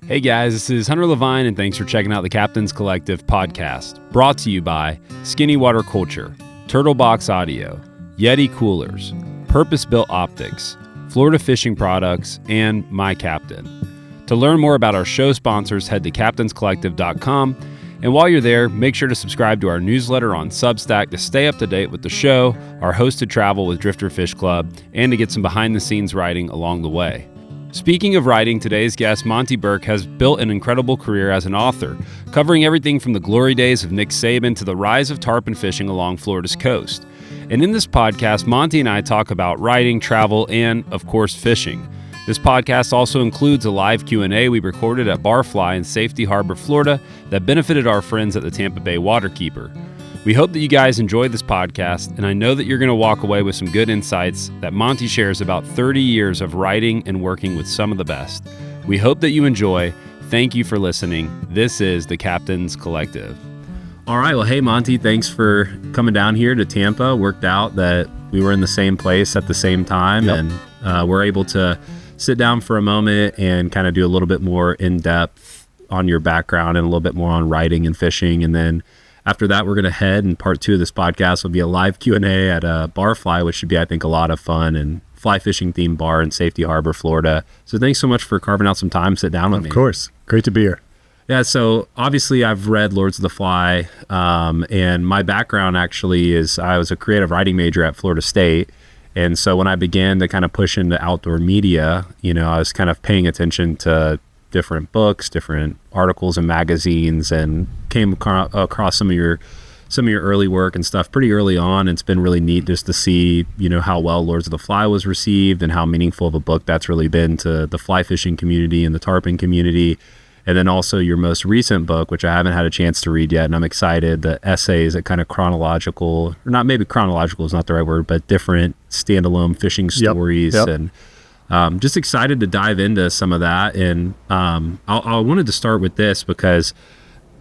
Hey guys, this is Hunter Levine, and thanks for checking out the Captain's Collective podcast, brought to you by Skinny Water Culture, Turtle Box Audio, Yeti Coolers, Purpose Built Optics, Florida Fishing Products, and My Captain. To learn more about our show sponsors, head to captainscollective.com. And while you're there, make sure to subscribe to our newsletter on Substack to stay up to date with the show, our hosted travel with Drifter Fish Club, and to get some behind-the-scenes writing along the way. Speaking of writing, today's guest, Monte Burke, has built an incredible career as an author, covering everything from the glory days of Nick Saban to the rise of tarpon fishing along Florida's coast. And in this podcast, Monte and I talk about writing, travel, and, of course, fishing. This podcast also includes a live Q&A we recorded at Barfly in Safety Harbor, Florida, that benefited our friends at the Tampa Bay Waterkeeper. We hope that you guys enjoyed this podcast, and I know that you're going to walk away with some good insights that Monte shares about 30 years of writing and working with some of the best. We hope that you enjoy. Thank you for listening. This is the Captain's Collective. All right. Well, hey, Monte, thanks for coming down here to Tampa. Worked out that we were in the same place at the same time, Yep. and we're able to sit down for a moment and kind of do a little bit more in-depth on your background and a little bit more on writing and fishing. And then after that, we're going to head, and part 2 of this podcast will be a live Q&A at Barfly, which should be, I think, a lot of fun, and fly fishing themed bar in Safety Harbor, Florida. So thanks so much for carving out some time to sit down with me. Of course. Great to be here. Yeah, so obviously I've read Lords of the Fly, and my background actually is I was a creative writing major at Florida State. And so when I began to kind of push into outdoor media, I was kind of paying attention to different books, different articles and magazines, and came across some of your early work and stuff pretty early on. And it's been really neat just to see, how well Lords of the Fly was received and how meaningful of a book that's really been to the fly fishing community and the tarpon community. And then also your most recent book, which I haven't had a chance to read yet, and I'm excited, the essays at kind of chronological, or not, maybe chronological is not the right word, but different standalone fishing stories. Yep. And just excited to dive into some of that. And I wanted to start with this because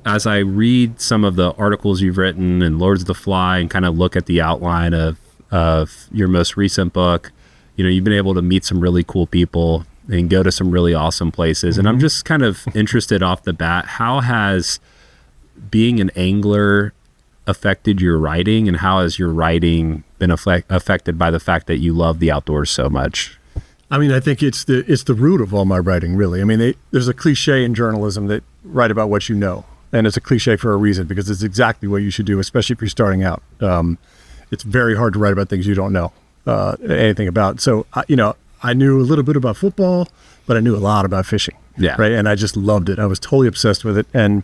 as I read some of the articles you've written in Lords of the Fly and kind of look at the outline of your most recent book, you've been able to meet some really cool people and go to some really awesome places. And I'm just kind of interested off the bat, how has being an angler affected your writing, and how has your writing been affected by the fact that you love the outdoors so much? I mean, I think it's the root of all my writing, really. I mean, there's a cliche in journalism that write about what you know. And it's a cliche for a reason, because it's exactly what you should do, especially if you're starting out. It's very hard to write about things you don't know anything about. So, I knew a little bit about football, but I knew a lot about fishing. Yeah. Right. And I just loved it. I was totally obsessed with it. And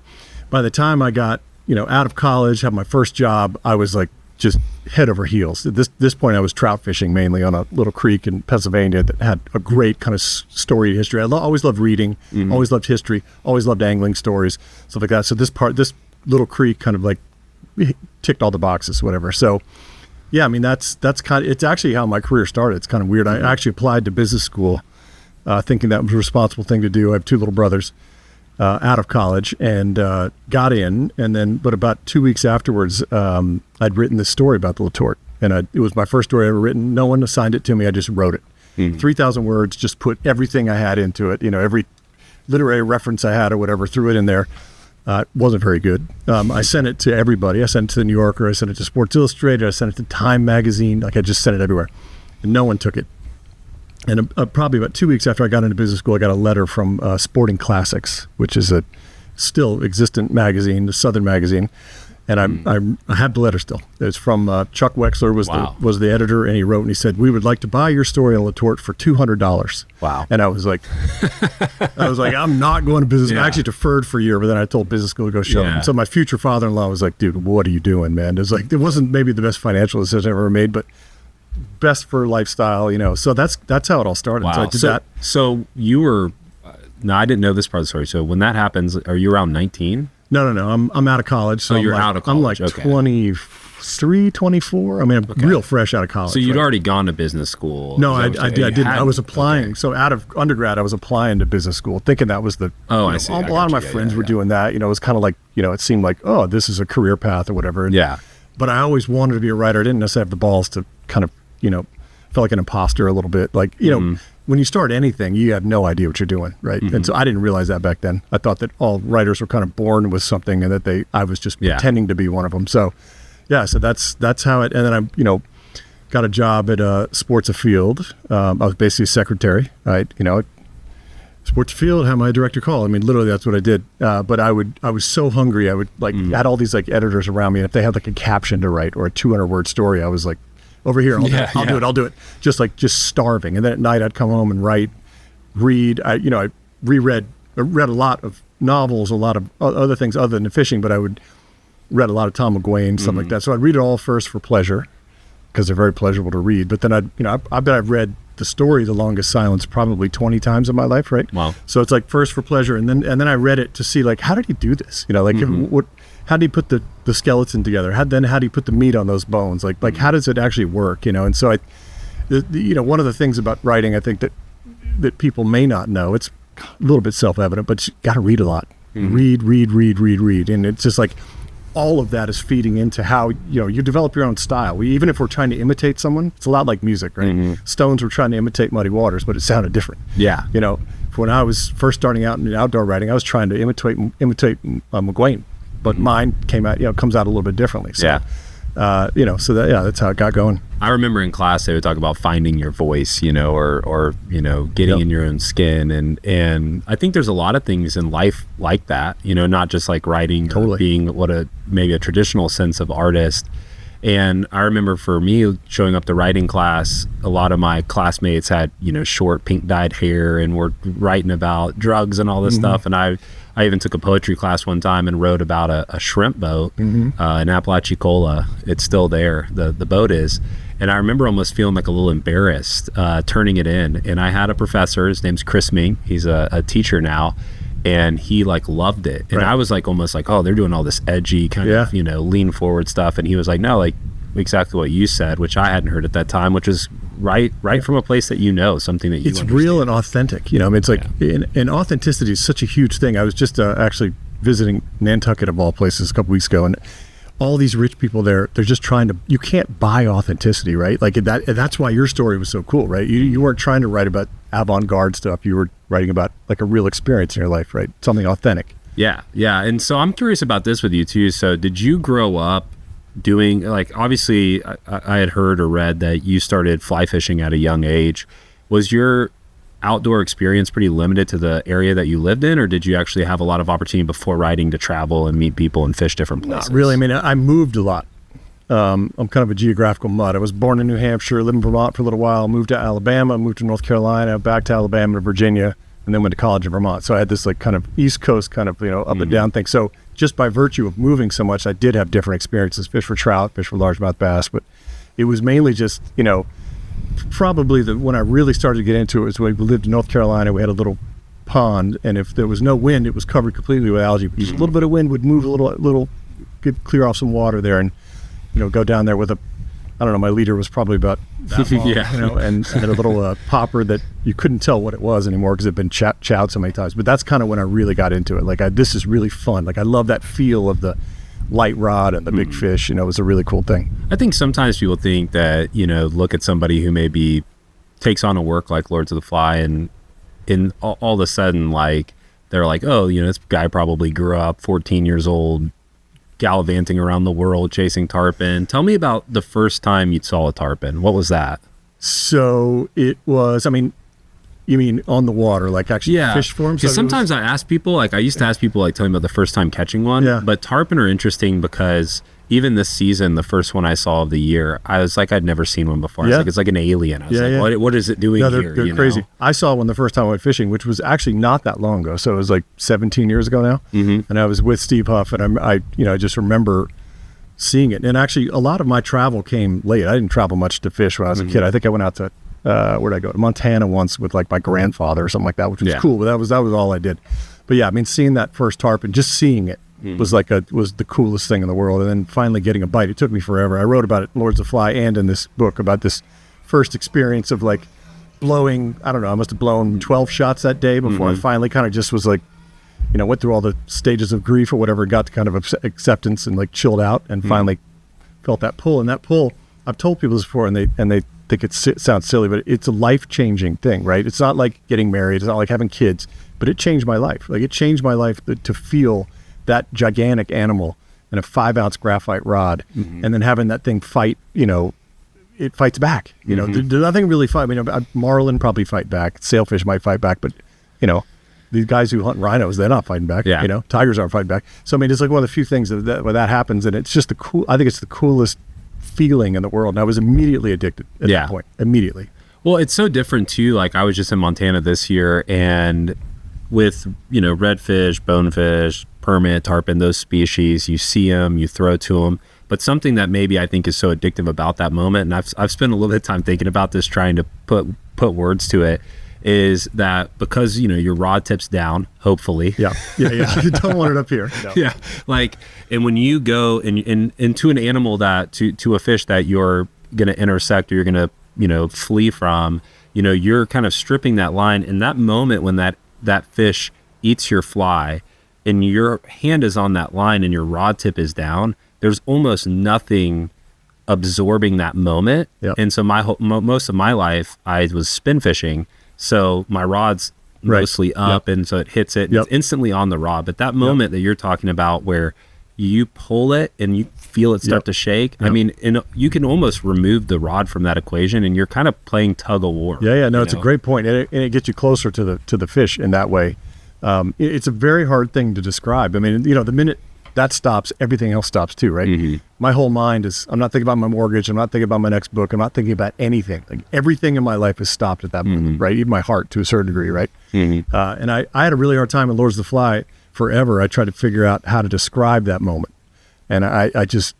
by the time I got, out of college, had my first job, I was like just head over heels. At this point, I was trout fishing mainly on a little creek in Pennsylvania that had a great kind of story history. I always loved reading, always loved history, always loved angling stories, stuff like that. So this little creek kind of like ticked all the boxes, whatever. So yeah, I mean, that's kind of, it's actually how my career started. It's kind of weird. I actually applied to business school thinking that was a responsible thing to do. I have 2 little brothers out of college, and got in. And then, but about 2 weeks afterwards, I'd written this story about the Latort. And it was my first story ever written. No one assigned it to me. I just wrote it. 3,000 words, just put everything I had into it. Every literary reference I had or whatever, threw it in there. It wasn't very good. I sent it to everybody. I sent it to the New Yorker. I sent it to Sports Illustrated. I sent it to Time Magazine. Like, I just sent it everywhere. And no one took it. And probably about 2 weeks after I got into business school, I got a letter from Sporting Classics, which is a still existent magazine, the Southern magazine. And I have the letter still. It's from Chuck Wexler was the editor, and he wrote and he said, "We would like to buy your story on Latort for $200. Wow. And I was like, I'm not going to business. Yeah. I actually deferred for a year, but then I told business school to go show him. So my future father-in-law was like, "Dude, what are you doing, man?" It was like, it wasn't maybe the best financial decision I ever made, but best for lifestyle, So that's how it all started. Wow. So I did that. So you were, no, I didn't know this part of the story. So when that happens, are you around 19? No. I'm out of college. So you're out of college. I'm like 23, 24. I mean, I'm real fresh out of college. So you'd already gone to business school. No, I didn't. I was applying. Okay. So out of undergrad, I was applying to business school, thinking that was the. Oh, I see. A lot of my friends were doing that. It was kind of like, it seemed like, oh, this is a career path or whatever. And, but I always wanted to be a writer. I didn't necessarily have the balls to kind of, felt like an imposter a little bit. Like, when you start anything, you have no idea what you're doing, right? And so I didn't realize that back then. I thought that all writers were kind of born with something, and that I was just pretending to be one of them. So yeah, so that's how it. And then I got a job at Sports Afield. I was basically a secretary, right? Sports Field, have my director call. I mean, literally, that's what I did. But I was so hungry. I would had all these editors around me, and if they had a caption to write or a 200-word story, I was like, over here, I'll do it. Just starving. And then at night, I'd come home and read. I read a lot of novels, a lot of other things other than fishing, but I would read a lot of Tom McGuane, stuff like that. So I'd read it all first for pleasure, because they're very pleasurable to read. But then I bet I've read the story The Longest Silence probably 20 times in my life, right? Wow. So it's first for pleasure, and then I read it to see how did he do this? How did he put the skeleton together? How do you put the meat on those bones? How does it actually work? And so one of the things about writing, I think that people may not know, it's a little bit self-evident, but you got to read a lot. Read, and it's just all of that is feeding into how you develop your own style. Even if we're trying to imitate someone, it's a lot like music, right? Stones were trying to imitate Muddy Waters, but it sounded different. Yeah. When I was first starting out in outdoor writing, I was trying to imitate McGuane, but mine comes out a little bit differently. So, that's how it got going. I remember in class they would talk about finding your voice, or getting in your own skin, and I think there's a lot of things in life like that, not just writing or being maybe a traditional sense of artist. And I remember for me showing up to writing class, a lot of my classmates had short pink dyed hair and were writing about drugs and all this stuff, and I even took a poetry class one time and wrote about a shrimp boat in Apalachicola. It's still there, the boat is. And I remember almost feeling a little embarrassed turning it in. And I had a professor, his name's Chris Ming. He's a teacher now. And he loved it. And I was almost oh, they're doing all this edgy kind of, lean forward stuff. And he was no, exactly what you said, which I hadn't heard at that time, which is right from a place that something that you it's understand. Real and authentic. And authenticity is such a huge thing. I was just actually visiting Nantucket of all places a couple weeks ago, and all these rich people there, they're just trying to, you can't buy authenticity, right? That's why your story was so cool, right? You weren't trying to write about avant-garde stuff. You were writing about a real experience in your life, right? Something authentic. Yeah. And so I'm curious about this with you too. So did you grow up doing, obviously I had heard or read that you started fly fishing at a young age. Was your outdoor experience pretty limited to the area that you lived in, or did you actually have a lot of opportunity before writing to travel and meet people and fish different places? Not really. I mean, I moved a lot. I'm kind of a geographical mutt. I was born in New Hampshire, lived in Vermont for a little while, moved to Alabama, moved to North Carolina, back to Alabama to Virginia, and then went to college in Vermont. So I had this kind of East Coast kind of, up and down thing. So just by virtue of moving so much, I did have different experiences, fish for trout, fish for largemouth bass, but it was mainly just, probably when I really started to get into it was when we lived in North Carolina. We had a little pond, and if there was no wind, it was covered completely with algae. Just a little bit of wind would move a little, clear off some water there, and go down there with my leader was probably about that long, and a little popper that you couldn't tell what it was anymore because it had been chowed so many times. But that's kind of when I really got into it. This is really fun. I love that feel of the light rod and the big fish. It was a really cool thing. I think sometimes people think that, look at somebody who maybe takes on a work like Lords of the Fly, and all of a sudden, they're oh, this guy probably grew up 14 years old, gallivanting around the world, chasing tarpon. Tell me about the first time you saw a tarpon. What was that? So it was, you mean on the water, actually fish for them? Because sometimes I ask people, I used to ask people, tell me about the first time catching one. Yeah. But tarpon are interesting because even this season, the first one I saw of the year, I was I'd never seen one before. I was it's like an alien. I was what is it doing here? They're crazy. I saw one the first time I went fishing, which was actually not that long ago. So it was 17 years ago now. And I was with Steve Huff, and I just remember seeing it. And actually, a lot of my travel came late. I didn't travel much to fish when I was a kid. I think I went out to where'd I go? To Montana once with my grandfather or something like that, which was cool. But that was all I did. But yeah, seeing that first tarpon, just seeing it was was the coolest thing in the world. And then finally getting a bite, it took me forever. I wrote about it, Lords of the Fly, and in this book about this first experience of blowing. I don't know. I must have blown 12 shots that day before I finally kind of just was went through all the stages of grief or whatever, got to kind of acceptance and chilled out, and finally felt that pull. And that pull, I've told people this before, and think it sounds silly, but it's a life-changing thing, right? It's not like getting married. It's not like having kids, but it changed my life. Like, it changed my life to feel that gigantic animal in a 5-ounce graphite rod, and then having that thing fight, it fights back. There's nothing really fight. I mean, marlin probably fight back. Sailfish might fight back, but, these guys who hunt rhinos, they're not fighting back. Yeah. Tigers aren't fighting back. So, I mean, it's like one of the few things where that happens, and it's just I think it's the coolest feeling in the world. And I was immediately addicted at that point. Immediately. Well, it's so different too. Like, I was just in Montana this year, and with redfish, bonefish, permit, tarpon, those species, you see them, you throw to them. But something that maybe I think is so addictive about that moment, and I've spent a little bit of time thinking about this, trying to put words to it, is that because your rod tips down, hopefully. Yeah. You don't want it up here. No. Yeah. Like, and when you go into an animal to a fish that you're gonna intersect or you're gonna flee from, you're kind of stripping that line. In that moment when that fish eats your fly and your hand is on that line and your rod tip is down, there's almost nothing absorbing that moment. Yep. And so most of my life I was spin fishing, so my rod's mostly up, and so it hits it, and it's instantly on the rod. But that moment that you're talking about where you pull it and you feel it start to shake, I mean, and you can almost remove the rod from that equation, and you're kind of playing tug of war. No, it's a great point, and it gets you closer to the fish in that way. It's a very hard thing to describe. I mean, the minute that stops, everything else stops too, right? My whole mind is, I'm not thinking about my mortgage, I'm not thinking about my next book, I'm not thinking about anything. Like, everything in my life has stopped at that moment, right? Even my heart, to a certain degree, right? And I had a really hard time in Lords of the Fly forever. I tried to figure out how to describe that moment, and I just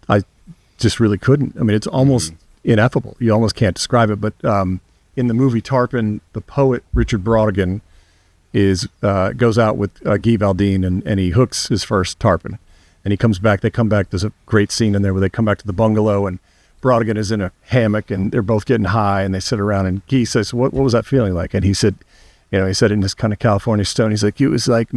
really couldn't. I mean, it's almost ineffable. You almost can't describe it. But in the movie Tarpon, the poet Richard Brautigan goes out with Guy Valdine, and he hooks his first tarpon. And he comes back, they come back, there's a great scene in there where they come back to the bungalow, and Brautigan is in a hammock, and they're both getting high, and they sit around, and Guy says, what was that feeling like? And he said, he said in this kind of California stone, he's like, it was like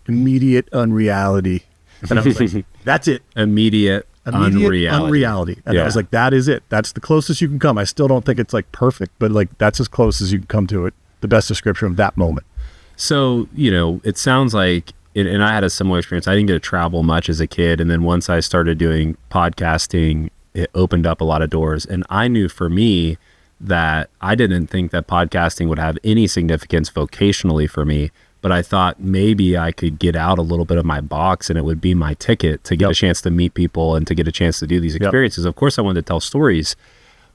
immediate unreality. And I was like, that's it. Immediate unreality. And I was like, that is it. That's the closest you can come. I still don't think it's like perfect, but like, that's as close as you can come to it. The best description of that moment. So, it sounds like, and I had a similar experience. I didn't get to travel much as a kid. And then once I started doing podcasting, it opened up a lot of doors. And I knew for me that I didn't think that podcasting would have any significance vocationally for me, but I thought maybe I could get out a little bit of my box and it would be my ticket to get a chance to meet people and to get a chance to do these experiences. Of course, I wanted to tell stories.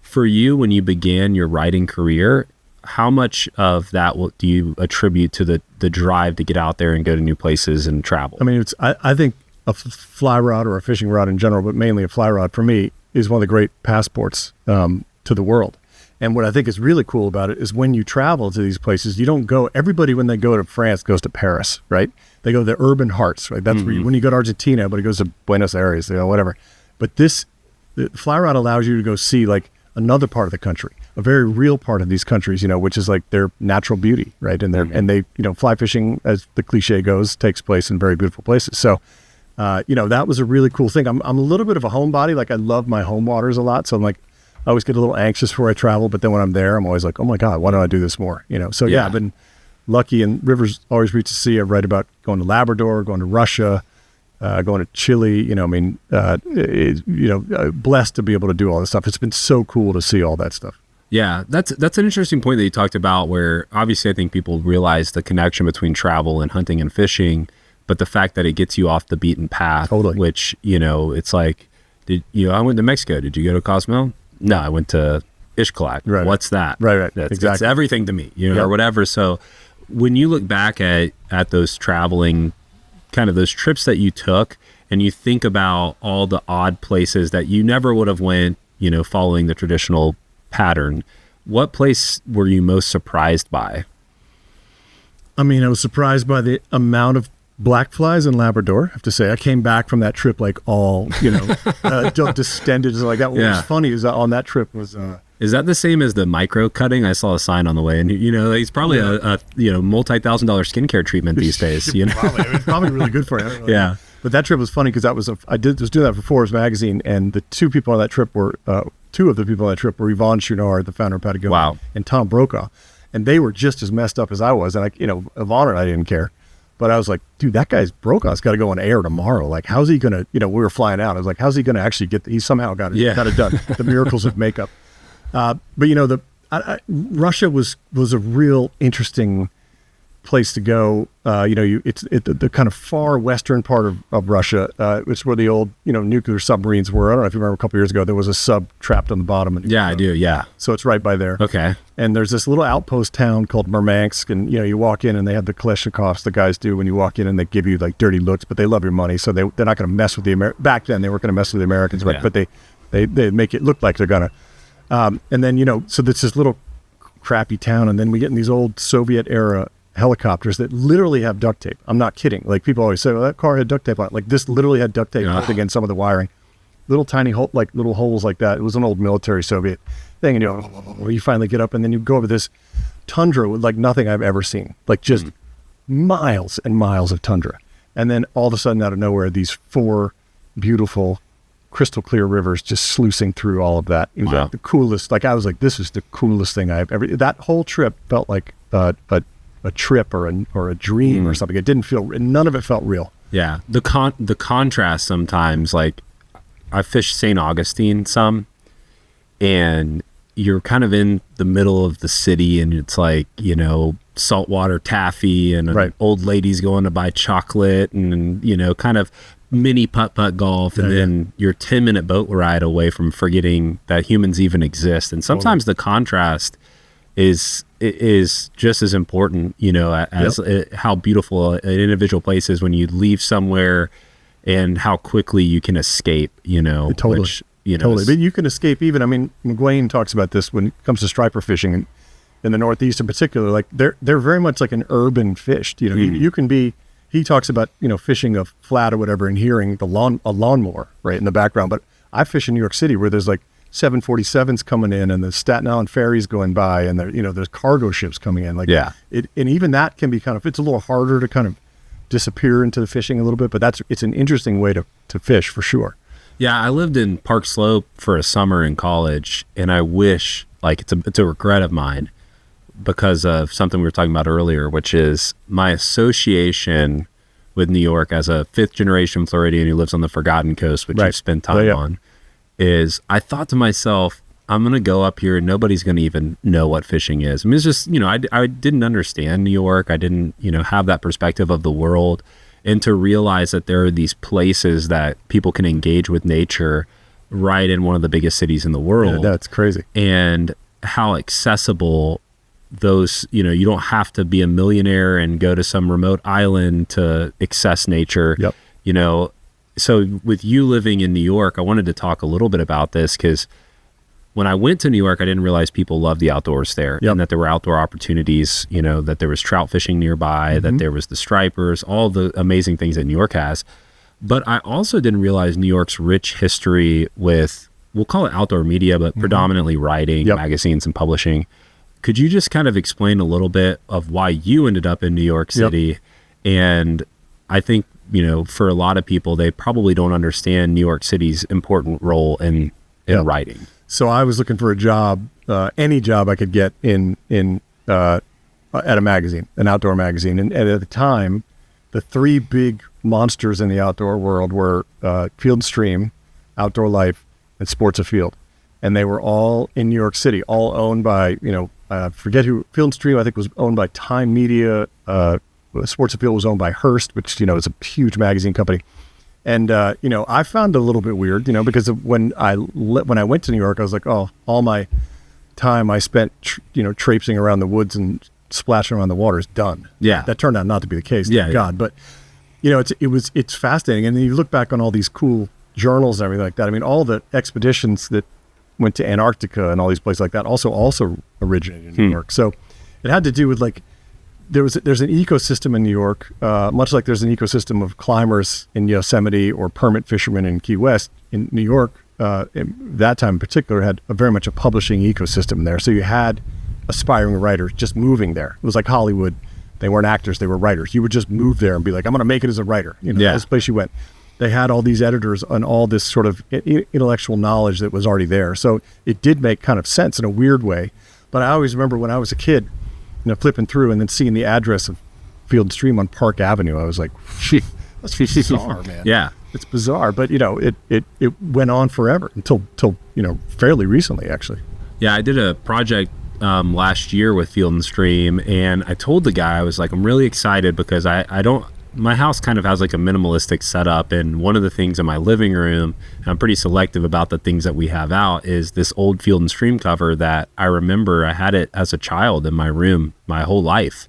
For you, when you began your writing career, how much of that do you attribute to the drive to get out there and go to new places and travel? I mean, I think a fly rod, or a fishing rod in general, but mainly a fly rod for me, is one of the great passports to the world. And what I think is really cool about it is when you travel to these places, you don't go, everybody when they go to France goes to Paris, right? They go to the urban hearts, right? That's where when you go to Argentina, everybody goes to Buenos Aires, whatever. But the fly rod allows you to go see like another part of the country, a very real part of these countries, which is like their natural beauty, right? And they, fly fishing, as the cliche goes, takes place in very beautiful places. So, that was a really cool thing. I'm a little bit of a homebody. Like, I love my home waters a lot. So I'm like, I always get a little anxious before I travel, but then when I'm there, I'm always like, oh my God, why don't I do this more? So I've been lucky, and rivers always reach the sea. I write about going to Labrador, going to Russia, going to Chile, blessed to be able to do all this stuff. It's been so cool to see all that stuff. Yeah, that's an interesting point that you talked about, where obviously I think people realize the connection between travel and hunting and fishing, but the fact that it gets you off the beaten path, which, it's like, I went to Mexico. Did you go to Cozumel? No, I went to Ishkalak. Right. What's that? Right. That's everything to me, or whatever. So when you look back at those traveling, kind of those trips that you took, and you think about all the odd places that you never would have went, following the traditional pattern, what place were you most surprised by? I mean, I was surprised by the amount of black flies in Labrador. I have to say, I came back from that trip like all, distended. Like, that. What was funny is that on that trip was. Is that the same as the micro cutting? I saw a sign on the way, and it's probably a multi-$1,000 skincare treatment these days. Probably. It's probably really good for you. Really But that trip was funny because I was doing that for Forbes magazine, and the two people on that trip were two of the people on that trip were Yvonne Chouinard, the founder of Patagonia, Wow. and Tom Brokaw. And they were just as messed up as I was. And Yvonne and I didn't care. But I was like, dude, that guy's Brokaw's got to go on air tomorrow. Like, how's he going to, we were flying out. I was like, how's he going to actually he somehow got it done. The miracles of makeup. But, Russia was a real interesting place to go. It's the kind of far western part of Russia. It's where the old, nuclear submarines were. I don't know if you remember a couple of years ago, there was a sub trapped on the bottom. Yeah, I do. Yeah. So it's right by there. Okay. And there's this little outpost town called Murmansk, and you walk in and they have the Kalashnikovs, the guys do when you walk in, and they give you like dirty looks, but they love your money, so they're not going to mess with back then they weren't going to mess with the Americans, right? Yeah. But they make it look like they're gonna. And then so it's this little crappy town, and then we get in these old Soviet era helicopters that literally have duct tape. I'm not kidding. Like people always say, well, that car had duct tape on it. Like this literally had duct tape up against some of the wiring. Little tiny little holes like that. It was an old military Soviet thing. And you finally get up and then you go over this tundra with like nothing I've ever seen. Like just miles and miles of tundra. And then all of a sudden out of nowhere, these 4 beautiful crystal clear rivers just sluicing through all of that. It was like the coolest. Like I was like, this is the coolest thing I've ever. That whole trip felt like a trip or a dream or something. It didn't feel. None of it felt real. Yeah, the contrast sometimes. Like I fished St. Augustine some, and you're kind of in the middle of the city, and it's like saltwater taffy and old ladies going to buy chocolate, and kind of mini putt golf, and then you're 10-minute boat ride away from forgetting that humans even exist. And sometimes the contrast is just as important, as how beautiful an individual place is when you leave somewhere and how quickly you can escape, Totally. Totally. But you can escape even, McGuane talks about this when it comes to striper fishing in the Northeast in particular. Like they're very much like an urban fish. You can be, he talks about, fishing a flat or whatever and hearing a lawnmower right in the background. But I fish in New York City where there's like 747s coming in and the Staten Island ferries going by and there's cargo ships coming in. And even that can be it's a little harder to kind of disappear into the fishing a little bit, but it's an interesting way to fish for sure. Yeah. I lived in Park Slope for a summer in college, and I wish it's a regret of mine because of something we were talking about earlier, which is my association with New York as a 5th generation Floridian who lives on the Forgotten Coast, which you've spent time on. Is I thought to myself, I'm going to go up here and nobody's going to even know what fishing is. It's just, I didn't understand New York. I didn't, have that perspective of the world, and to realize that there are these places that people can engage with nature right in one of the biggest cities in the world. Yeah, that's crazy. And how accessible those, you don't have to be a millionaire and go to some remote island to access nature. Yep. So with you living in New York, I wanted to talk a little bit about this because when I went to New York, I didn't realize people loved the outdoors there, and that there were outdoor opportunities, that there was trout fishing nearby, that there was the stripers, all the amazing things that New York has. But I also didn't realize New York's rich history with, we'll call it outdoor media, but predominantly writing, magazines, and publishing. Could you just kind of explain a little bit of why you ended up in New York City? And I think, for a lot of people, they probably don't understand New York City's important role in writing. So I was looking for a job, any job I could get at a magazine, an outdoor magazine. And at the time, the 3 big monsters in the outdoor world were Field and Stream, Outdoor Life, and Sports Afield. And they were all in New York City, all owned by, forget who. Field and Stream, I think, was owned by Time Media. Sports Afield was owned by Hearst, which, is a huge magazine company. And, I found it a little bit weird, because when I went to New York, I was like, oh, all my time I spent, traipsing around the woods and splashing around the water is done. Yeah. That turned out not to be the case. Thank God. But, it's fascinating. And then you look back on all these cool journals and everything like that. All the expeditions that went to Antarctica and all these places like that also originated in New York. So it had to do with there's an ecosystem in New York, much like there's an ecosystem of climbers in Yosemite or permit fishermen in Key West. In New York, that time in particular, had very much a publishing ecosystem there. So you had aspiring writers just moving there. It was like Hollywood. They weren't actors, they were writers. You would just move there and be like, I'm going to make it as a writer. That's the place you went. they had all these editors and all this sort of intellectual knowledge that was already there. So it did make kind of sense in a weird way. But I always remember when I was a kid, flipping through and then seeing the address of Field and Stream on Park Avenue, I was like, that's bizarre, man. Yeah. It's bizarre, but it went on forever until fairly recently, actually. Yeah, I did a project last year with Field and Stream, and I told the guy, I was like, I'm really excited because my house kind of has like a minimalistic setup, and one of the things in my living room, and I'm pretty selective about the things that we have out, is this old Field and Stream cover that I remember I had it as a child in my room my whole life.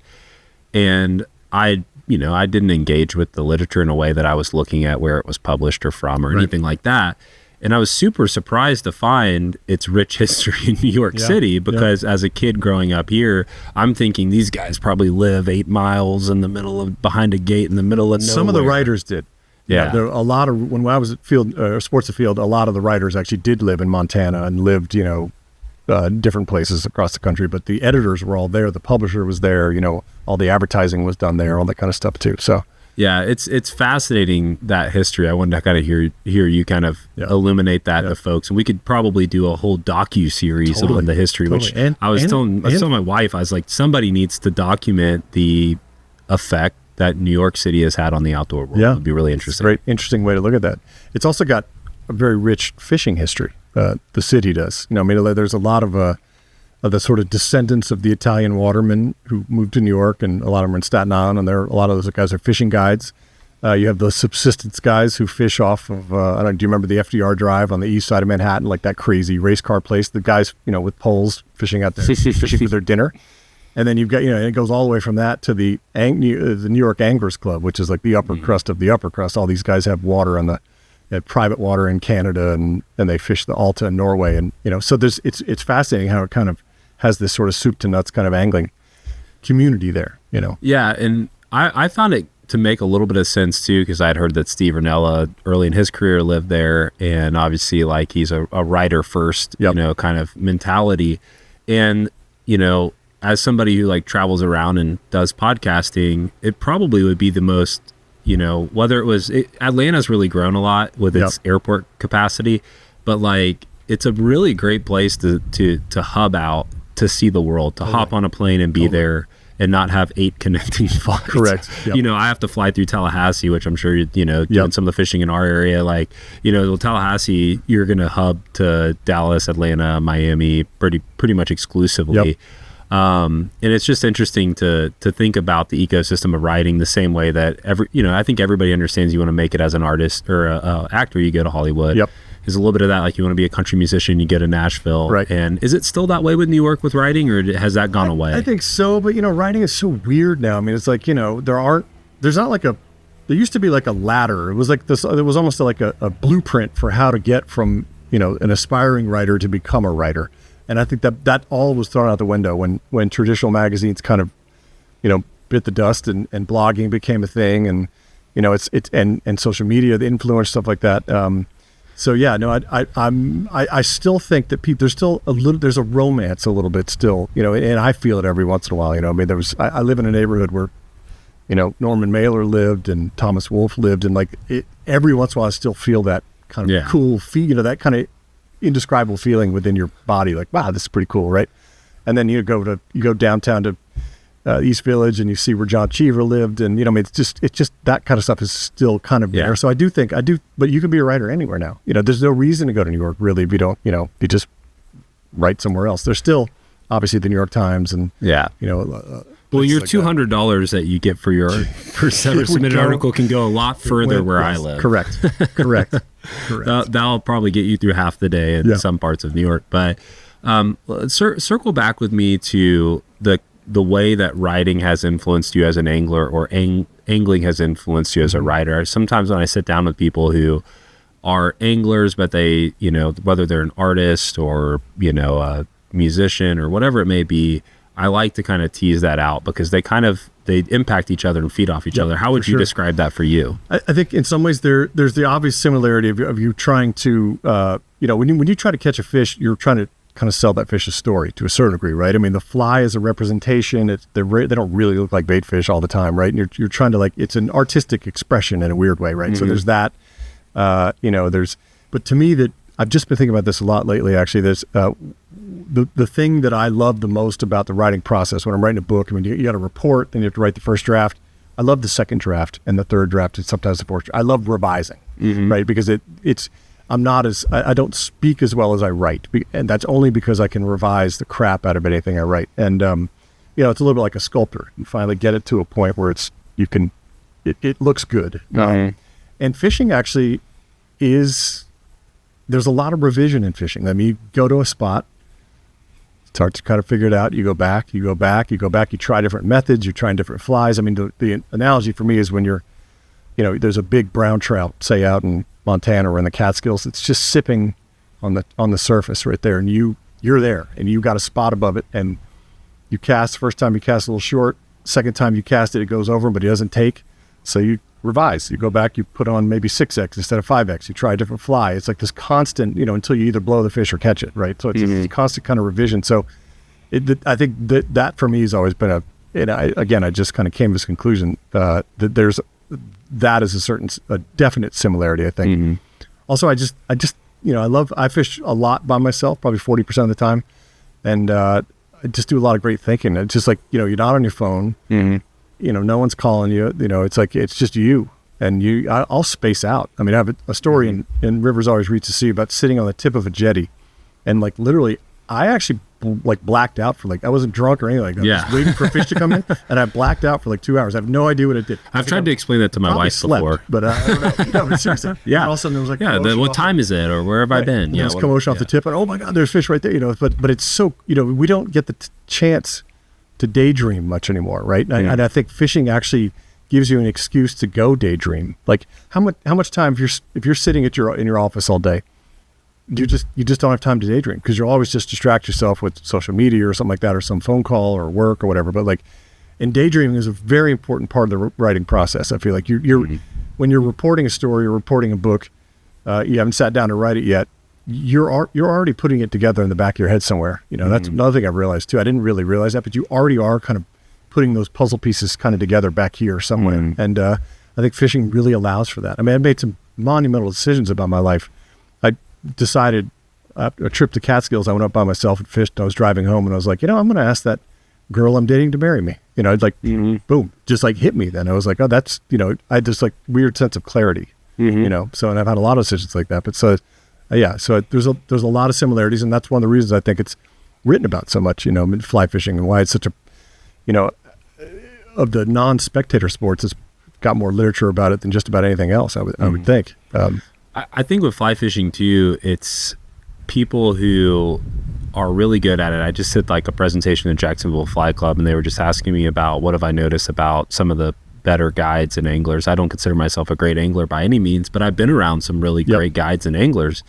And I didn't engage with the literature in a way that I was looking at where it was published or from or anything like that. And I was super surprised to find its rich history in New York City, because as a kid growing up here, I'm thinking these guys probably live 8 miles in the middle of, behind a gate in the middle of nowhere. Some of the writers did. Yeah. There a lot of, when I was at Sports Afield, a lot of the writers actually did live in Montana and lived, different places across the country, but the editors were all there. The publisher was there, all the advertising was done there, all that kind of stuff too. So yeah, it's fascinating, that history. I wanted to kind of hear you kind of illuminate that to folks, and we could probably do a whole docu-series on the history. Which I was telling my wife, I was like, somebody needs to document the effect that New York City has had on the outdoor world. It would be really interesting. It's a very interesting way to look at that. It's also got a very rich fishing history. The city does. There's a lot of the sort of descendants of the Italian watermen who moved to New York, and a lot of them are in Staten Island, and a lot of those guys are fishing guides. You have the subsistence guys who fish off of, do you remember the FDR Drive on the east side of Manhattan, like that crazy race car place? The guys, with poles fishing out there, fishing for their dinner. And then you've got, it goes all the way from that to the New York Anglers Club, which is like the upper crust of the upper crust. All these guys have water on private water in Canada, and they fish the Alta in Norway. And, so it's fascinating how it kind of has this sort of soup to nuts kind of angling community there, Yeah. And I found it to make a little bit of sense too, because I'd heard that Steve Rinella early in his career lived there, and obviously like he's a writer first, kind of mentality. And, as somebody who like travels around and does podcasting, it probably would be the most, whether Atlanta's really grown a lot with its airport capacity, but like it's a really great place to hub out, to see the world, to hop on a plane and be there and not have 8 connecting flights. Correct. Yep. I have to fly through Tallahassee, which I'm sure, doing some of the fishing in our area, like, Tallahassee, you're going to hub to Dallas, Atlanta, Miami, pretty much exclusively. Yep. And it's just interesting to think about the ecosystem of writing the same way that I think everybody understands you want to make it as an artist or a actor, you go to Hollywood. Yep. There's a little bit of that, like you want to be a country musician, you go to Nashville. Right. And is it still that way with New York with writing, or has that gone away? I think so, but writing is so weird now. I mean, it's like, there used to be like a ladder. It was like this, it was almost like a blueprint for how to get from, an aspiring writer to become a writer. And I think that all was thrown out the window when traditional magazines kind of, bit the dust and blogging became a thing, and and social media, the influence, stuff like that. So yeah, no, I still think that there's still there's a romance a little bit still, and I feel it every once in a while. I mean, I live in a neighborhood where, Norman Mailer lived and Thomas Wolfe lived, and every once in a while I still feel that kind of cool feel, that kind of indescribable feeling within your body, like, wow, this is pretty cool, right? And then you go downtown to East Village and you see where John Cheever lived, and it's just that kind of stuff is still kind of there. So I do, but you can be a writer anywhere now. There's no reason to go to New York really if you don't, you just write somewhere else. There's still obviously the New York Times and well, your $200 that you get for your first ever submitted article can go a lot further where I live. Correct. That'll probably get you through half the day in some parts of New York. But circle back with me to the way that writing has influenced you as an angler, or angling has influenced you as a writer. Sometimes when I sit down with people who are anglers, but they, whether they're an artist or, a musician or whatever it may be, I like to kind of tease that out because they impact each other and feed off each other. How would you describe that for you? I think in some ways there's the obvious similarity of you trying to, when you try to catch a fish, you're trying to kind of sell that fish a story to a certain degree, right? I mean, the fly is a representation. They don't really look like bait fish all the time, right? And you're trying to it's an artistic expression in a weird way, right? Mm-hmm. So there's that. But to me, that I've just been thinking about this a lot lately, actually. There's the thing that I love the most about the writing process when I'm writing a book. I mean, you got a report, then you have to write the first draft. I love the second draft and the third draft and sometimes the fourth. I love revising, right? Because I don't speak as well as I write, and that's only because I can revise the crap out of anything I write. And it's a little bit like a sculptor. You finally get it to a point where it looks good. And fishing actually there's a lot of revision in fishing. I mean, you go to a spot, start to kind of figure it out. You go back, you try different methods, you're trying different flies. I mean, the analogy for me is when there's a big brown trout, say out in Montana or in the Catskills, it's just sipping on the surface right there. And you're there and you got a spot above it, and you cast. First time you cast a little short, second time you cast it goes over, but it doesn't take. So you revise, you go back, you put on maybe 6X instead of 5X, you try a different fly. It's like this constant, until you either blow the fish or catch it, right? So it's a constant kind of revision. So I think that for me has always been I just kind of came to this conclusion that that is a definite similarity, I think. Also, I fish a lot by myself, probably 40% of the time. And I just do a lot of great thinking. It's just like, you're not on your phone. No one's calling you. It's like it's just you and you. I'll space out. I mean, I have a story in Rivers Always Reach the Sea about sitting on the tip of a jetty, and like literally, I actually blacked out for I wasn't drunk or anything. I was just waiting for a fish to come in, and I blacked out for 2 hours. I have no idea what it did. I've tried to explain that to my wife before, but I don't know. But seriously, yeah. And all of a sudden, there was what time is it, or where have I been? There was commotion off the tip, and oh my God, there's fish right there. But it's so we don't get the chance to daydream much anymore, right? And I think fishing actually gives you an excuse to go daydream. Like how much time if you're sitting in your office all day, you just don't have time to daydream because you'll always just distract yourself with social media or something like that, or some phone call or work or whatever. But and daydreaming is a very important part of the writing process. I feel like you're when you're reporting a story or reporting a book, you haven't sat down to write it yet. You're already putting it together in the back of your head somewhere. That's another thing I've realized too. I didn't really realize that, but you already are kind of putting those puzzle pieces kind of together back here somewhere. And I think fishing really allows for that. I mean, I made some monumental decisions about my life. I decided a trip to Catskills, I went up by myself and fished. And I was driving home and I was like, I'm going to ask that girl I'm dating to marry me. Boom, just hit me. Then I was like, oh, that's, I had this weird sense of clarity, so, and I've had a lot of decisions like that, but so there's a lot of similarities, and that's one of the reasons I think it's written about so much, fly fishing, and why it's such a, of the non-spectator sports, it's got more literature about it than just about anything else, I would think. I think with fly fishing too, it's people who are really good at it. I just did a presentation at Jacksonville Fly Club, and they were just asking me about what have I noticed about some of the better guides and anglers. I don't consider myself a great angler by any means, but I've been around some really great guides and anglers,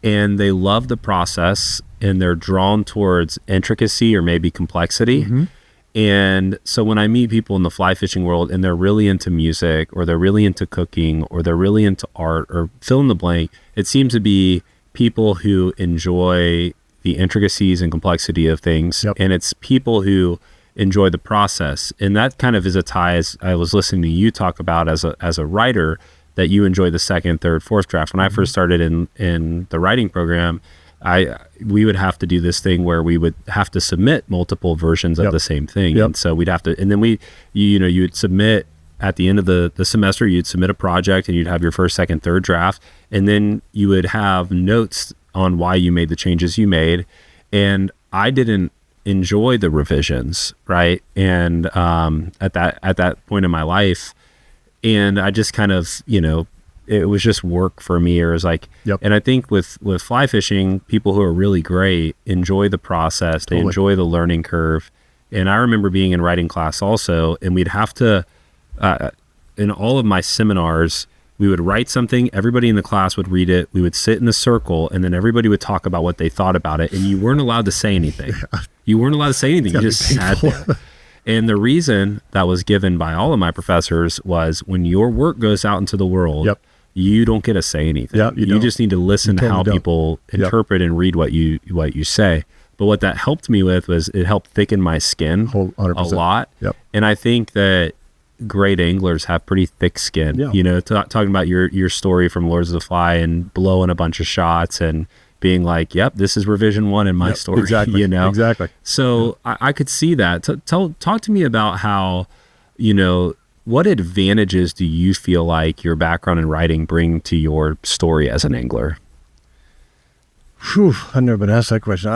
and they love the process and they're drawn towards intricacy or maybe complexity. And so when I meet people in the fly fishing world and they're really into music, or they're really into cooking, or they're really into art, or fill in the blank, it seems to be people who enjoy the intricacies and complexity of things. And it's people who enjoy the process. And that kind of is a tie, as I was listening to you talk about as a writer, that you enjoy the second, third, fourth draft. When I first started in the writing program, we would have to do this thing where we would have to submit multiple versions of the same thing. And so we'd have to, and then you would submit at the end of the semester, you'd submit a project and you'd have your first, second, third draft. And then you would have notes on why you made the changes you made. And I didn't enjoy the revisions, right? And at that point in my life, and I just kind of, it was just work for me. Or it was and I think with fly fishing, people who are really great enjoy the process. They enjoy the learning curve. And I remember being in writing class also, and we'd have to, in all of my seminars, we would write something, everybody in the class would read it, we would sit in a circle, and then everybody would talk about what they thought about it, and you weren't allowed to say anything. You weren't allowed to say anything. You just sat there. And the reason that was given by all of my professors was when your work goes out into the world, you don't get to say anything. You just need to listen to how people interpret and read what you say. But what that helped me with was it helped thicken my skin 100%. A lot. And I think that great anglers have pretty thick skin. Yeah. You know, talking about your story from Lords of the Fly and blowing a bunch of shots and being like, yep, this is revision 1 in my story. Exactly. You know, exactly. So I could see that. Talk to me about how, you know, what advantages do you feel like your background in writing bring to your story as an angler? Whew, I've never been asked that question.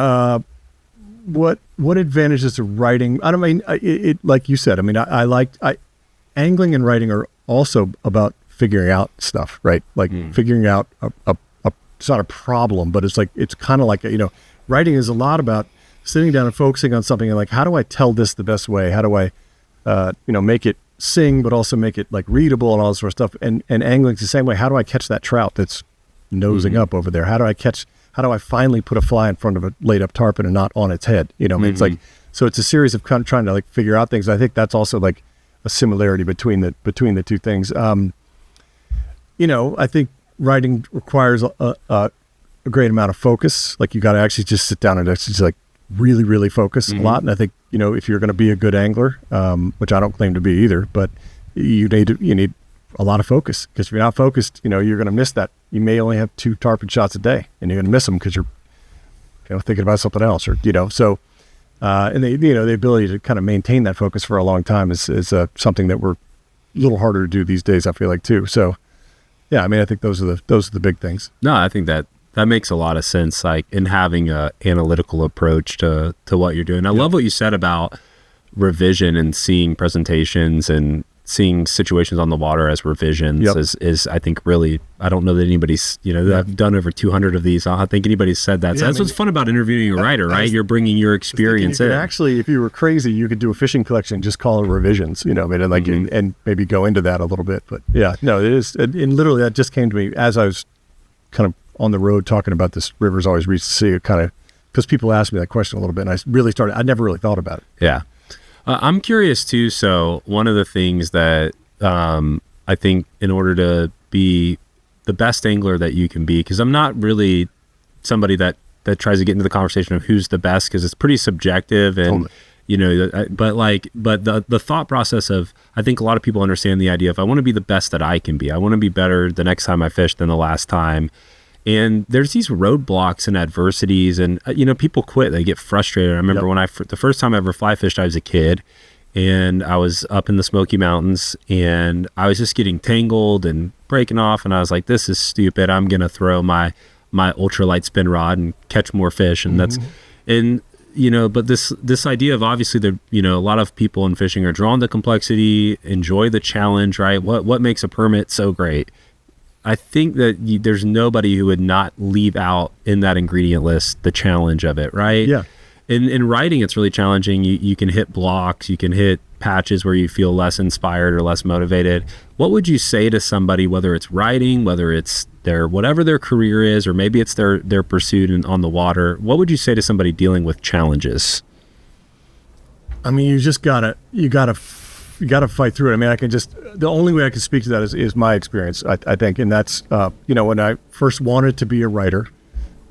What advantages to writing? I don't mean it like you said. I mean, I angling and writing are also about figuring out stuff, right? Like figuring out it's not a problem, but it's like, it's kind of like, you know, writing is a lot about sitting down and focusing on something and like, how do I tell this the best way? How do I, you know, make it sing, but also make it like readable and all this sort of stuff. And angling's the same way. How do I catch that trout that's nosing up over there? How do I finally put a fly in front of a laid up tarpon and not on its head? You know, I mean, it's like, so it's a series of kind of trying to like figure out things. I think that's also like a similarity between the two things. You know, I think writing requires a great amount of focus. Like you got to actually just sit down and actually like really, really focus a lot. And I think, you know, if you're going to be a good angler, which I don't claim to be either, but you need a lot of focus, because if you're not focused, you know, you're going to miss that. You may only have 2 tarpon shots a day and you're going to miss them because you're, you know, thinking about something else, or, you know, so, and you know, the ability to kind of maintain that focus for a long time is something that we're a little harder to do these days, I feel like, too. So yeah, I mean, I think those are the big things. No, I think that makes a lot of sense, like in having a analytical approach to what you're doing. I love what you said about revision and seeing presentations and seeing situations on the water as revisions is I think really, I don't know that anybody's, you know, I've done over 200 of these. I don't think anybody's said that. So that's what's fun about interviewing a writer, right? You're bringing your experience in. Actually, if you were crazy, you could do a fishing collection, just call it revisions, you know, and like, and maybe go into that a little bit. But yeah, no, it is. And literally that just came to me as I was kind of on the road talking about this rivers always reach the sea. It kind of, because people asked me that question a little bit, and I never really thought about it. Yeah. I'm curious too. So one of the things that I think in order to be the best angler that you can be, because I'm not really somebody that tries to get into the conversation of who's the best, because it's pretty subjective and you know, but the thought process of, I think a lot of people understand the idea of, I want to be the best that I can be. I want to be better the next time I fish than the last time. And there's these roadblocks and adversities, and you know, people quit, they get frustrated. I remember when the first time I ever fly fished, I was a kid, and I was up in the Smoky Mountains, and I was just getting tangled and breaking off, and I was like, this is stupid. I'm gonna throw my ultralight spin rod and catch more fish, and that's, and you know, but this idea of, obviously, the, you know, a lot of people in fishing are drawn to complexity, enjoy the challenge, right? What makes a permit so great? I think that there's nobody who would not leave out in that ingredient list the challenge of it, right? Yeah. In writing, it's really challenging. You can hit blocks, you can hit patches where you feel less inspired or less motivated. What would you say to somebody, whether it's writing, whether it's whatever their career is, or maybe it's their pursuit on the water? What would you say to somebody dealing with challenges? I mean, you gotta fight through it. I mean, the only way I can speak to that is my experience, I think. And that's, you know, when I first wanted to be a writer,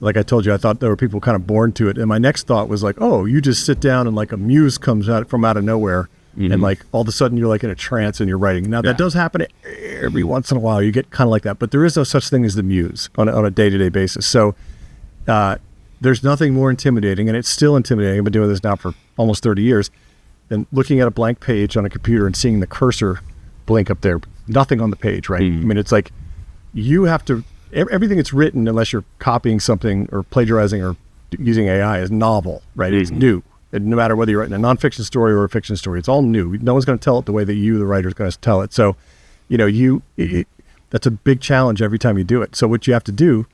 like I told you, I thought there were people kind of born to it. And my next thought was like, oh, you just sit down and like a muse comes out from out of nowhere. And like all of a sudden you're like in a trance and you're writing. Now that does happen every once in a while. You get kind of like that, but there is no such thing as the muse on a day-to-day basis. So there's nothing more intimidating, and it's still intimidating. I've been doing this now for almost 30 years. And looking at a blank page on a computer and seeing the cursor blink up there, nothing on the page, right? I mean, it's like you have to, everything that's written, unless you're copying something or plagiarizing or using AI, is novel, right? It's new. And no matter whether you're writing a nonfiction story or a fiction story, it's all new. No one's going to tell it the way that you, the writer, is going to tell it. So, you know, that's a big challenge every time you do it. So what you have to do,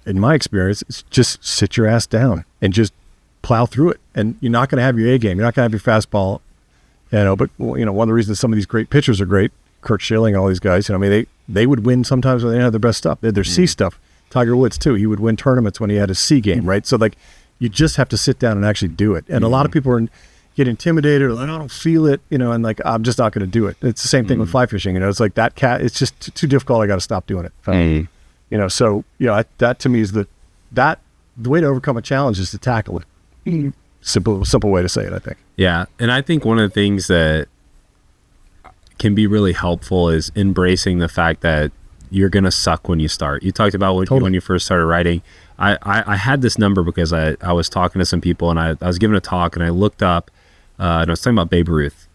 in my experience, is just sit your ass down and just plow through it. And you're not going to have your A game. You're not going to have your fastball, you know, but, you know, one of the reasons some of these great pitchers are great, Kurt Schilling and all these guys, you know, I mean, they would win sometimes when they didn't have their best stuff. They had their C stuff. Tiger Woods too. He would win tournaments when he had his C game, right? So like, you just have to sit down and actually do it. And a lot of people get intimidated, or like, I don't feel it, you know, and like, I'm just not going to do it. It's the same thing with fly fishing. You know, it's like that cat, it's just too difficult. I got to stop doing it. You know, so, you know, that to me is the way to overcome a challenge is to tackle it. Simple way to say it, I think. Yeah. And I think one of the things that, can be really helpful is embracing the fact that you're going to suck when you start. You talked about when you first started writing. I had this number because I was talking to some people, and I was giving a talk, and I looked up, and I was talking about Babe Ruth.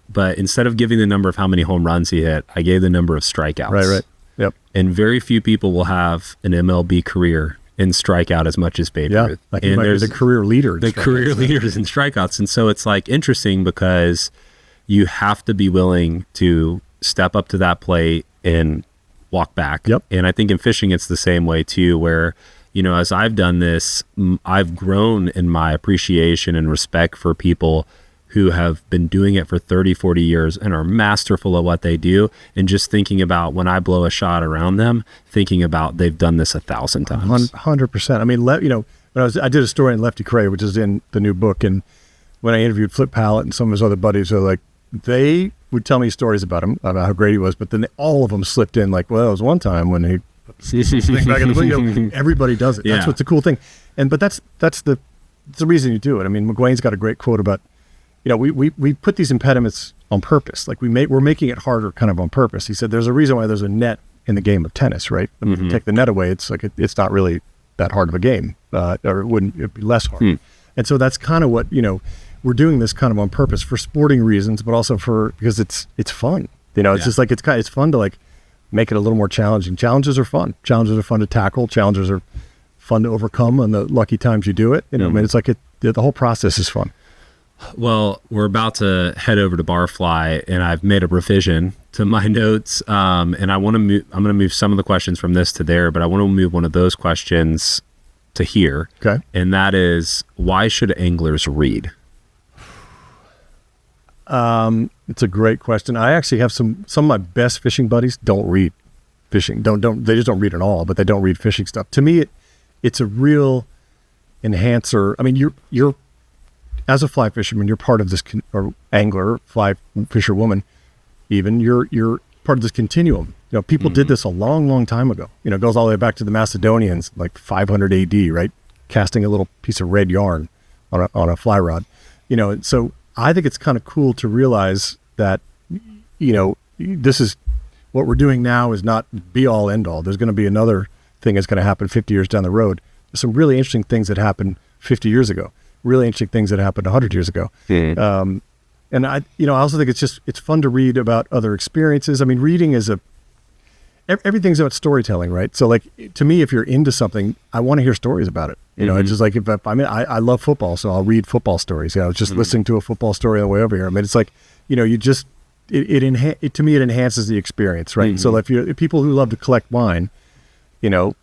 But instead of giving the number of how many home runs he hit, I gave the number of strikeouts. Right. Yep. And very few people will have an MLB career and strike out as much as Babe Ruth. Like and there's the career leader. The career leaders in strikeouts. And so it's like interesting because you have to be willing to step up to that plate and walk back. Yep. And I think in fishing, it's the same way too, where, you know, as I've done this, I've grown in my appreciation and respect for people who have been doing it for 30, 40 years and are masterful at what they do. And just thinking about when I blow a shot around them, thinking about they've done this 1,000 times. 100%. I mean, you know, when I did a story in Lefty Kreh, which is in the new book. And when I interviewed Flip Pallett and some of his other buddies, are like, they would tell me stories about him, about how great he was. But then all of them slipped in like, well, it was one time when he back in the video. Everybody does it. That's what's the cool thing. But that's the reason you do it. I mean, McGuane's got a great quote about, you know, we put these impediments on purpose. Like we're making it harder kind of on purpose. He said, there's a reason why there's a net in the game of tennis, right? I mean, if you take the net away, it's like, it's not really that hard of a game, or it'd be less hard. And so that's kind of what, you know, we're doing this kind of on purpose for sporting reasons, but also because it's fun. You know, it's just like, it's fun to like make it a little more challenging. Challenges are fun. Challenges are fun to tackle. Challenges are fun to overcome on the lucky times you do it. You know, I mean, it's like the whole process is fun. Well, we're about to head over to Barfly, and I've made a revision to my notes. And I'm going to move some of the questions from this to there, but I want to move one of those questions to here. Okay. And that is, why should anglers read? It's a great question. I actually have some of my best fishing buddies don't read fishing. They just don't read at all, but they don't read fishing stuff. To me, it's a real enhancer. I mean, you're as a fly fisherman, you're part of this or angler, fly fisher woman, even you're part of this continuum. You know, people did this a long, long time ago. You know, it goes all the way back to the Macedonians, like 500 AD, right? Casting a little piece of red yarn on a fly rod. You know, so I think it's kind of cool to realize that, you know, this is what we're doing now is not be all end all. There's going to be another thing that's going to happen 50 years down the road. There's some really interesting things that happened 50 years ago. Really interesting things that happened 100 years ago. And I also think it's fun to read about other experiences. I mean, reading is everything's about storytelling, right? So like, to me, if you're into something, I want to hear stories about it. You know, it's just like, I love football, so I'll read football stories. You know, I was just listening to a football story on the way over here. I mean, it's like, you know, you just, to me, it enhances the experience, right? So if people who love to collect wine, you know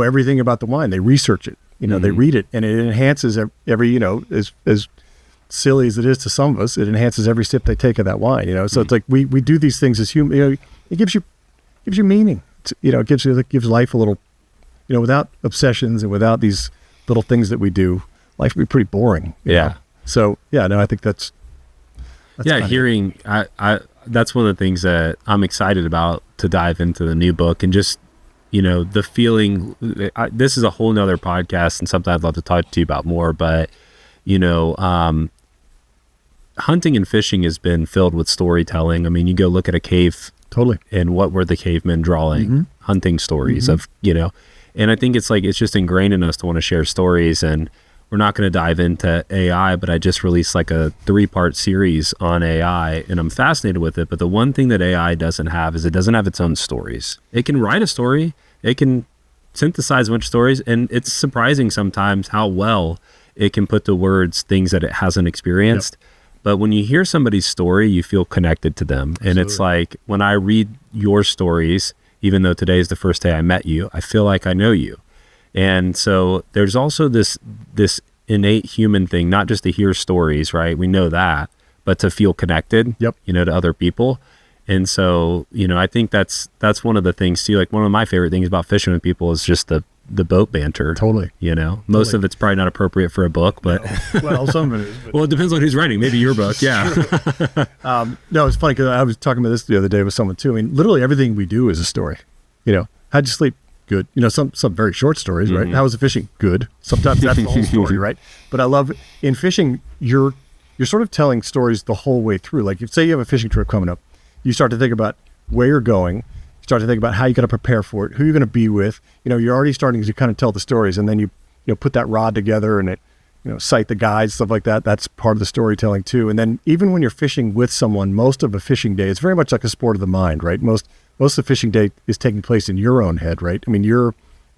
everything about the wine, they research it. You know, they read it, and it enhances every, you know, as silly as it is to some of us, it enhances every sip they take of that wine, you know? So it's like, we do these things as human, you know, it gives you meaning. You know, it gives life a little, you know, without obsessions and without these little things that we do, life would be pretty boring. You know? So, I think that's hearing, that's one of the things that I'm excited about to dive into the new book, and just, you know, the feeling, this is a whole nother podcast and something I'd love to talk to you about more, but, you know, hunting and fishing has been filled with storytelling. I mean, you go look at a cave. Totally. And what were the cavemen drawing? Hunting stories of, you know, and I think it's just ingrained in us to want to share stories. And we're not going to dive into AI, but I just released like a 3-part series on AI, and I'm fascinated with it. But the one thing that AI doesn't have is it doesn't have its own stories. It can write a story. It can synthesize a bunch of stories, and it's surprising sometimes how well it can put to words things that it hasn't experienced. But when you hear somebody's story, you feel connected to them. And it's like, when I read your stories, even though today is the first day I met you, I feel like I know you. And so there's also this innate human thing, not just to hear stories, right? We know that, but to feel connected, you know, to other people. And so, you know, I think that's one of the things too. Like, one of my favorite things about fishing with people is just the boat banter. Totally. You know, most of it's probably not appropriate for a book, but well, some of it is. Well, it depends on who's writing. Maybe your book. Yeah. No, it's funny because I was talking about this the other day with someone too. I mean, literally everything we do is a story. You know, how'd you sleep? Good. You know, some very short stories, right? How was the fishing? Good. Sometimes that's the whole story, right? But I love in fishing, you're you're sort of telling stories the whole way through. Like if say you have a fishing trip coming up, you start to think about where you're going, you start to think about how you're going to prepare for it, who you're going to be with. You're already starting to kind of tell the stories, and then you put that rod together and it, cite the guides, stuff like that. That's part of the storytelling too. And then even when you're fishing with someone, most of a fishing day, it's very much like a sport of the mind, right? Most of the fishing day is taking place in your own head, right? I mean, you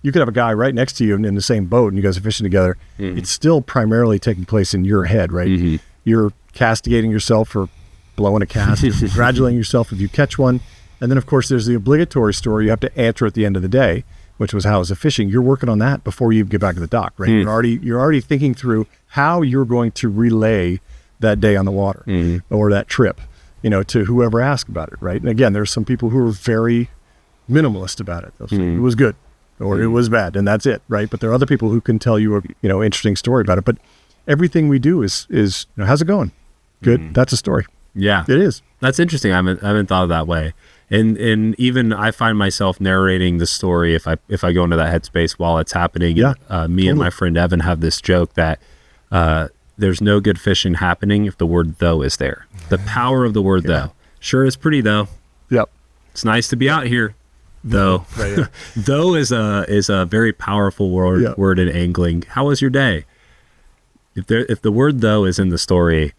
could have a guy right next to you in the same boat and you guys are fishing together. Mm-hmm. It's still primarily taking place in your head, right? Mm-hmm. You're castigating yourself for blowing a cast, you're congratulating yourself if you catch one. And then of course there's the obligatory story you have to answer at the end of the day, which was how was the fishing. You're working on that before you get back to the dock, right? Mm. You're already thinking through how you're going to relay that day on the water or that trip, to whoever asked about it, right? And again, there's some people who are very minimalist about it. They'll say it was good or it was bad, and that's it, right? But there are other people who can tell you a interesting story about it. But everything we do is how's it going? Good. That's a story. Yeah, it is. That's interesting. I haven't thought of that way. And even I find myself narrating the story if I go into that headspace while it's happening. Yeah, me and my friend Evan have this joke that there's no good fishing happening if the word though is there. The power of the word though. Sure is pretty though. Yep. It's nice to be out here though. Right, yeah. Though is a very powerful word in angling. How was your day? If the word though is in the story,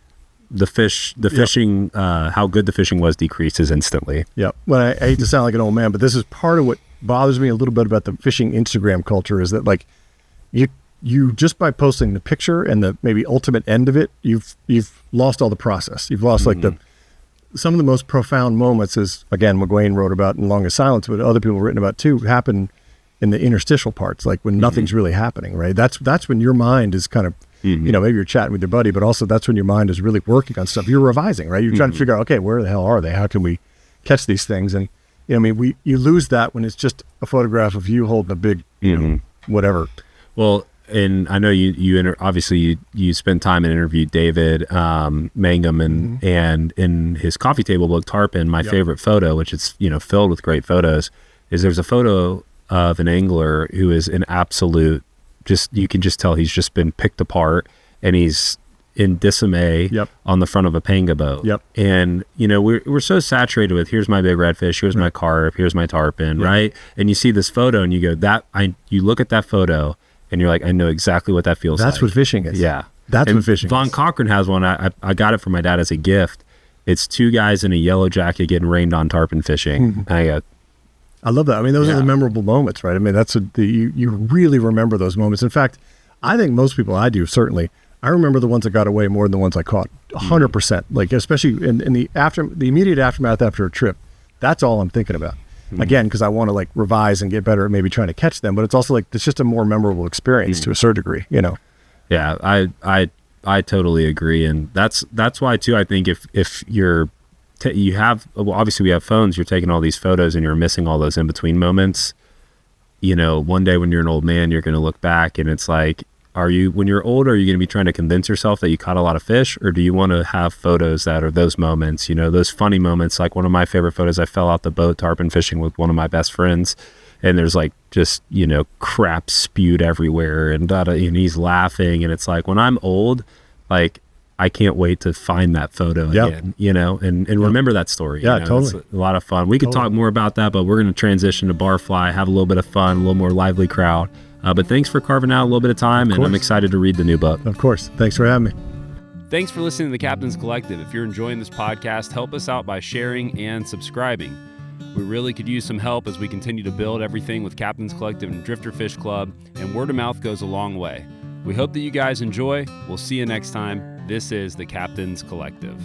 the fishing, how good the fishing was decreases instantly. Yeah. Well, I hate to sound like an old man, but this is part of what bothers me a little bit about the fishing Instagram culture is that like you just by posting the picture and the maybe ultimate end of it, you've lost all the process. You've lost like some of the most profound moments, as again, McGuane wrote about in Longest Silence, but other people have written about too, happen in the interstitial parts, like when nothing's really happening, right? That's when your mind is kind of, maybe you're chatting with your buddy, but also that's when your mind is really working on stuff. You're revising, right? You're trying to figure out, okay, where the hell are they? How can we catch these things? And, you lose that when it's just a photograph of you holding a big, whatever. Well, and I know obviously you spent time and interviewed David Mangum and in his coffee table book, Tarpon, my favorite photo, which is, filled with great photos, is there's a photo of an angler who is an absolute, you can just tell he's just been picked apart and he's in disarray on the front of a panga boat. Yep. And, we're so saturated with here's my big redfish, here's my carp, here's my tarpon, right? And you see this photo and you go, you look at that photo and you're like, I know exactly what that feels like. That's what fishing is. Yeah. That's what fishing Von is. Cochran has one. I got it for my dad as a gift. It's two guys in a yellow jacket getting rained on tarpon fishing. I love that. I mean, those are the memorable moments, right? I mean, you really remember those moments. In fact, I think most people, I do certainly, I remember the ones that got away more than the ones I caught. 100%. Like, especially in the immediate aftermath after a trip, that's all I'm thinking about. Again, because I want to like revise and get better at maybe trying to catch them, but it's also like it's just a more memorable experience to a certain degree, Yeah, I totally agree, and that's why too. I think if you're you have obviously we have phones, you're taking all these photos and you're missing all those in between moments. One day when you're an old man, you're going to look back and it's like, when you're older, are you going to be trying to convince yourself that you caught a lot of fish, or do you want to have photos that are those moments, those funny moments? Like one of my favorite photos, I fell out the boat tarpon fishing with one of my best friends, and there's like just, crap spewed everywhere and he's laughing. And it's like, when I'm old, like I can't wait to find that photo again, and remember that story. Yeah, totally. It's a lot of fun. We could talk more about that, but we're going to transition to Barfly, have a little bit of fun, a little more lively crowd. But thanks for carving out a little bit of time, and I'm excited to read the new book. Of course. Thanks for having me. Thanks for listening to the Captain's Collective. If you're enjoying this podcast, help us out by sharing and subscribing. We really could use some help as we continue to build everything with Captain's Collective and Drifter Fish Club, and word of mouth goes a long way. We hope that you guys enjoy. We'll see you next time. This is the Captain's Collective.